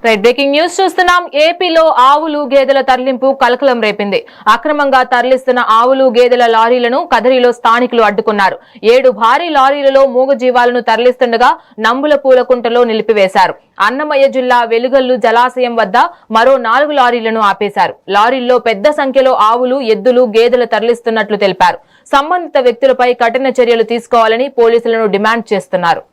Right breaking news చూస్తున్నాం. ఏపీలో ఆవులు గేదెల తరలింపు కలకలం రేపింది. అక్రమంగా తరలిస్తున్న ఆవులు గేదెల లారీలను కదిరిలో స్థానికులు అడ్డుకున్నారు. 7 భారీ లారీలలో మూగజీవాలను తరలిస్తుండగా నంబుల పూలకుంటలో నిలిపివేశారు. అన్నమయ్య జిల్లా వెలుగల్లు జలాశయం వద్ద మరో 4 లారీలను ఆపేశారు. లారీల్లో పెద్ద సంఖ్యలో ఆవులు, ఎద్దులు, గేదెలు తరలిస్తున్నట్లు తెలిపారు. సంబంధిత వ్యక్తులపై కఠిన చర్యలు తీసుకోవాలని పోలీసులను డిమాండ్ చేస్తున్నారు.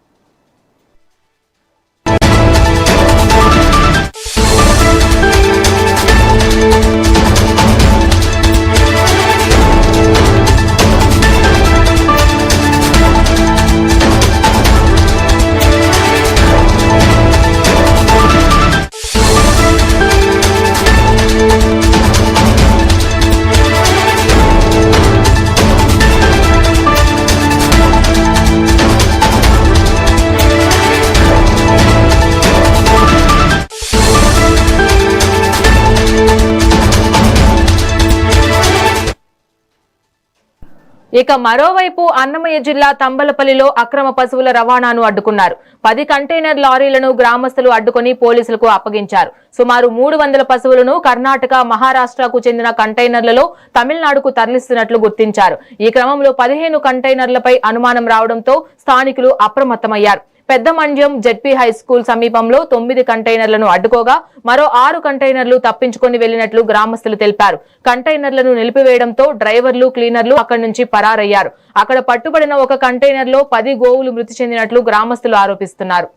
ఇక మరోవైపు అన్నమయ్య జిల్లా తంబలపల్లిలో అక్రమ పశువుల రవాణాను అడ్డుకున్నారు. 10 కంటైనర్ లారీలను గ్రామస్తులు అడ్డుకుని పోలీసులకు అప్పగించారు. సుమారు 300 పశువులను కర్ణాటక, మహారాష్ట్రకు చెందిన కంటైనర్లలో తమిళనాడుకు తరలిస్తున్నట్లు గుర్తించారు. ఈ క్రమంలో 15 కంటైనర్లపై అనుమానం రావడంతో స్థానికులు అప్రమత్తమయ్యారు. పెద్ద మండ్యం జెడ్పీ హై స్కూల్ సమీపంలో 9 కంటైనర్లను అడ్డుకోగా మరో 6 కంటైనర్లు తప్పించుకొని వెళ్లినట్లు గ్రామస్తులు తెలిపారు. కంటైనర్లను నిలిపివేయడంతో డ్రైవర్లు, క్లీనర్లు అక్కడి నుంచి పరారయ్యారు. అక్కడ పట్టుబడిన ఒక కంటైనర్లో 10 గోవులు మృతి చెందినట్లు గ్రామస్తులు ఆరోపిస్తున్నారు.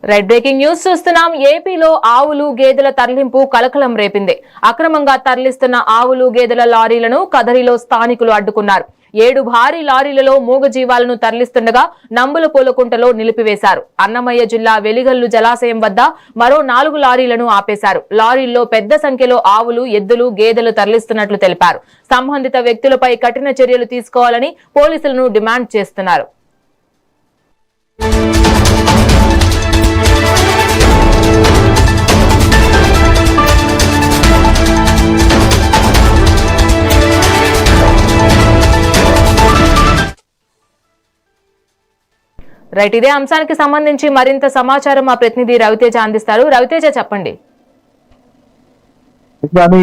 రైట్ బ్రేకింగ్ న్యూస్ చూస్తున్నాం. ఏపీలో ఆవులు గేదెల తరలింపు కలకలం రేపింది. అక్రమంగా తరలిస్తున్న ఆవులు గేదెల లారీలను కదిరిలో స్థానికులు అడ్డుకున్నారు. 7 భారీ లారీలలో మూగజీవాలను తరలిస్తుండగా నంబుల పూలకుంటలో నిలిపివేశారు. అన్నమయ్య జిల్లా వెలిగల్లు జలాశయం వద్ద మరో 4 లారీలను ఆపేశారు. లారీల్లో పెద్ద సంఖ్యలో ఆవులు, ఎద్దులు, గేదెలు తరలిస్తున్నట్లు తెలిపారు. సంబంధిత వ్యక్తులపై కఠిన చర్యలు తీసుకోవాలని పోలీసులను డిమాండ్ చేస్తున్నారు. రైట్, ఇదే అంశానికి సంబంధించి మరింత సమాచారం మా ప్రతినిధి రవితేజ అందిస్తారు. రవితేజ, చెప్పండి.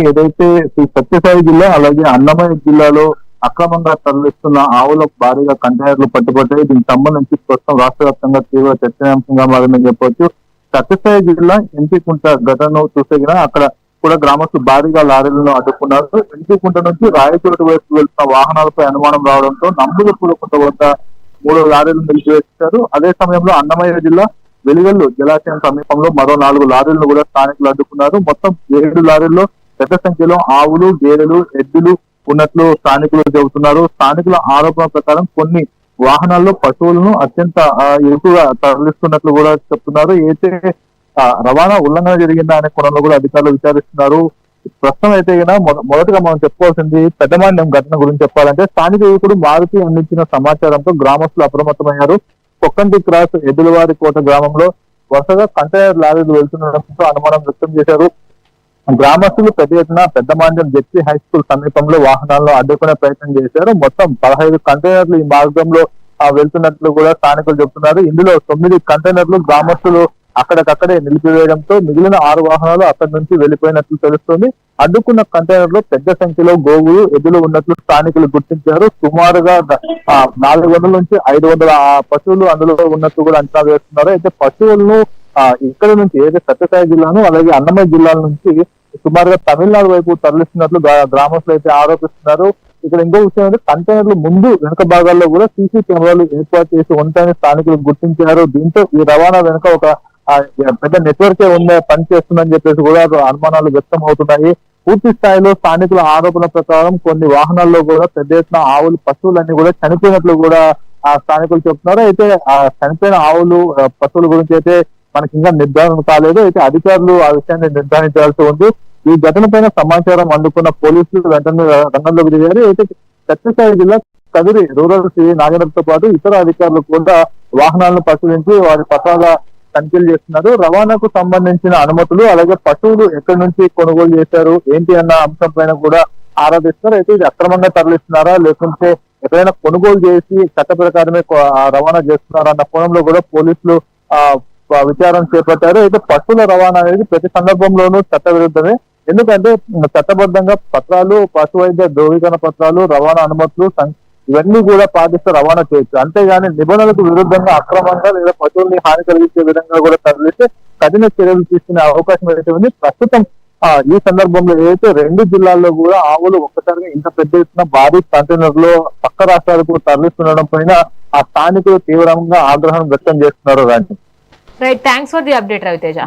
ఏదైతే సత్యసాయి జిల్లా అలాగే అన్నమయ్య జిల్లాలో అక్రమంగా తరలిస్తున్న ఆవులకు భారీగా కంటైనర్లు పట్టుబట్టాయి. దీనికి సంబంధించి ప్రస్తుతం రాష్ట్ర వ్యాప్తంగా తీవ్ర చర్చనీయాంశంగా మారిందని చెప్పవచ్చు. సత్యసాయి జిల్లా ఎంపీకుంట ఘటనను చూసేగిన అక్కడ కూడా గ్రామస్తులు భారీగా లారీలను అడ్డుకున్నారు. ఎంపీకుంట నుంచి రాయచోటు వైపు వెళ్తున్న వాహనాలపై అనుమానం రావడంతో నంబుల పూలకుంట వద్ద 3 లారీలను నిలిపివేశారు. అదే సమయంలో అన్నమయ్య జిల్లా వెలిగల్లు జలాశయం సమీపంలో మరో 4 లారీలను కూడా స్థానికులు అడ్డుకున్నారు. మొత్తం 7 లారీల్లో పెద్ద సంఖ్యలో ఆవులు, గేదెలు, ఎద్దులు ఉన్నట్లు స్థానికులు చెబుతున్నారు. స్థానికుల ఆరోపణ ప్రకారం కొన్ని వాహనాల్లో పశువులను అత్యంత ఎక్కువగా తరలిస్తున్నట్లు కూడా చెప్తున్నారు. అయితే రవాణా ఉల్లంఘన జరిగిందా అనే కోణంలో కూడా అధికారులు విచారిస్తున్నారు. ప్రస్తుతం అయితే మొదటగా మనం చెప్పుకోవాల్సింది పెద్దమాన్యం ఘటన గురించి చెప్పాలంటే స్థానిక యువకుడు మారుతి అందించిన సమాచారంతో గ్రామస్తులు అప్రమత్తమయ్యారు. కొక్కంటి క్రాస్ ఎదులవారి కోట గ్రామంలో వరుసగా కంటైనర్ లారీలు వెళ్తుండటంతో అనుమానం వ్యక్తం చేశారు. గ్రామస్తులు పెద్ద ఎత్తున పెద్దమాన్యం జెడ్పీ హై స్కూల్ సమీపంలో వాహనాలను అడ్డుకునే ప్రయత్నం చేశారు. మొత్తం 15 కంటైనర్లు ఈ మార్గంలో వెళ్తున్నట్లు కూడా స్థానికులు చెబుతున్నారు. ఇందులో 9 కంటైనర్లు గ్రామస్తులు అక్కడికక్కడే నిలిపివేయడంతో మిగిలిన 6 వాహనాలు అక్కడి నుంచి వెళ్లిపోయినట్లు తెలుస్తోంది. అడ్డుకున్న కంటైనర్ లో పెద్ద సంఖ్యలో గోవులు, ఎద్దులు ఉన్నట్లు స్థానికులు గుర్తించారు. సుమారుగా 400 నుంచి 500 పశువులు అందులో ఉన్నట్లు కూడా అంచనా వేస్తున్నారు. అయితే పశువులను ఇక్కడ నుంచి ఏదైతే సత్యసాయి జిల్లాను అలాగే అన్నమయ్య జిల్లాల నుంచి సుమారుగా తమిళనాడు వైపు తరలిస్తున్నట్లు గ్రామస్తులు అయితే ఆరోపిస్తున్నారు. ఇక్కడ ఇంకో విషయం అంటే కంటైనర్లు ముందు వెనుక భాగాల్లో కూడా సీసీ కెమెరాలు ఏర్పాటు చేసి ఉంటాయని స్థానికులు గుర్తించారు. దీంతో ఈ రవాణా వెనుక ఒక పెద్ద నెట్వర్కే పనిచేస్తుందని చెప్పేసి కూడా అనుమానాలు వ్యక్తం అవుతున్నాయి. పూర్తి స్థాయిలో స్థానికుల ఆరోపణ ప్రకారం కొన్ని వాహనాల్లో కూడా పెద్ద ఎత్తున ఆవులు, పశువులన్నీ కూడా చనిపోయినట్లు కూడా స్థానికులు చెప్తున్నారు. అయితే ఆ చనిపోయిన ఆవులు, పశువుల గురించి అయితే మనకి ఇంకా నిర్ధారణ కాలేదు. అయితే అధికారులు ఆ విషయాన్ని నిర్ధారించాల్సి ఉంది. ఈ ఘటన పైన సమాచారం అందుకున్న పోలీసులు వెంటనే రంగంలోకి దిగారు. అయితే సత్యసాయి జిల్లా కదిరి రూరల్ సిఐ నాగేంద్రతో పాటు ఇతర అధికారులు కూడా వాహనాలను పరిశీలించి వారి పత్రాల తనిఖీలు చేస్తున్నారు. రవాణాకు సంబంధించిన అనుమతులు అలాగే పశువులు ఎక్కడి నుంచి కొనుగోలు చేశారు ఏంటి అన్న అంశం పైన కూడా ఆరాధిస్తున్నారు. అయితే ఇది అక్రమంగా తరలిస్తున్నారా లేకుంటే ఎక్కడైనా కొనుగోలు చేసి చట్ట ప్రకారమే రవాణా చేస్తున్నారా అన్న కోణంలో కూడా పోలీసులు విచారణ చేపట్టారు. అయితే పశువుల రవాణా అనేది ప్రతి సందర్భంలోనూ చట్ట విరుద్ధమే. ఎందుకంటే చట్టబద్ధంగా పత్రాలు, పశు వైద్య ధృవీకరణ పత్రాలు, రవాణా అనుమతులు ఇవన్నీ కూడా పాటిస్తూ రవాణా చేయొచ్చు. అంతేగాని నిబంధనలకు విరుద్ధంగా అక్రమంగా లేదా పశువుల్ని హాని కలిగించే విధంగా కూడా తరలిస్తే కఠిన చర్యలు తీసుకునే అవకాశం అయితే ఉంది. ప్రస్తుతం ఈ సందర్భంలో ఏదైతే 2 జిల్లాల్లో కూడా ఆవులు ఒక్కసారిగా ఇంత పెద్ద ఎత్తున భారీ కంటైనర్ లో పక్క రాష్ట్రాలకు తరలిస్తుండడం పైన ఆ స్థానికులు తీవ్రంగా ఆగ్రహం వ్యక్తం చేస్తున్నారు. Right, thanks for the update Raviteja.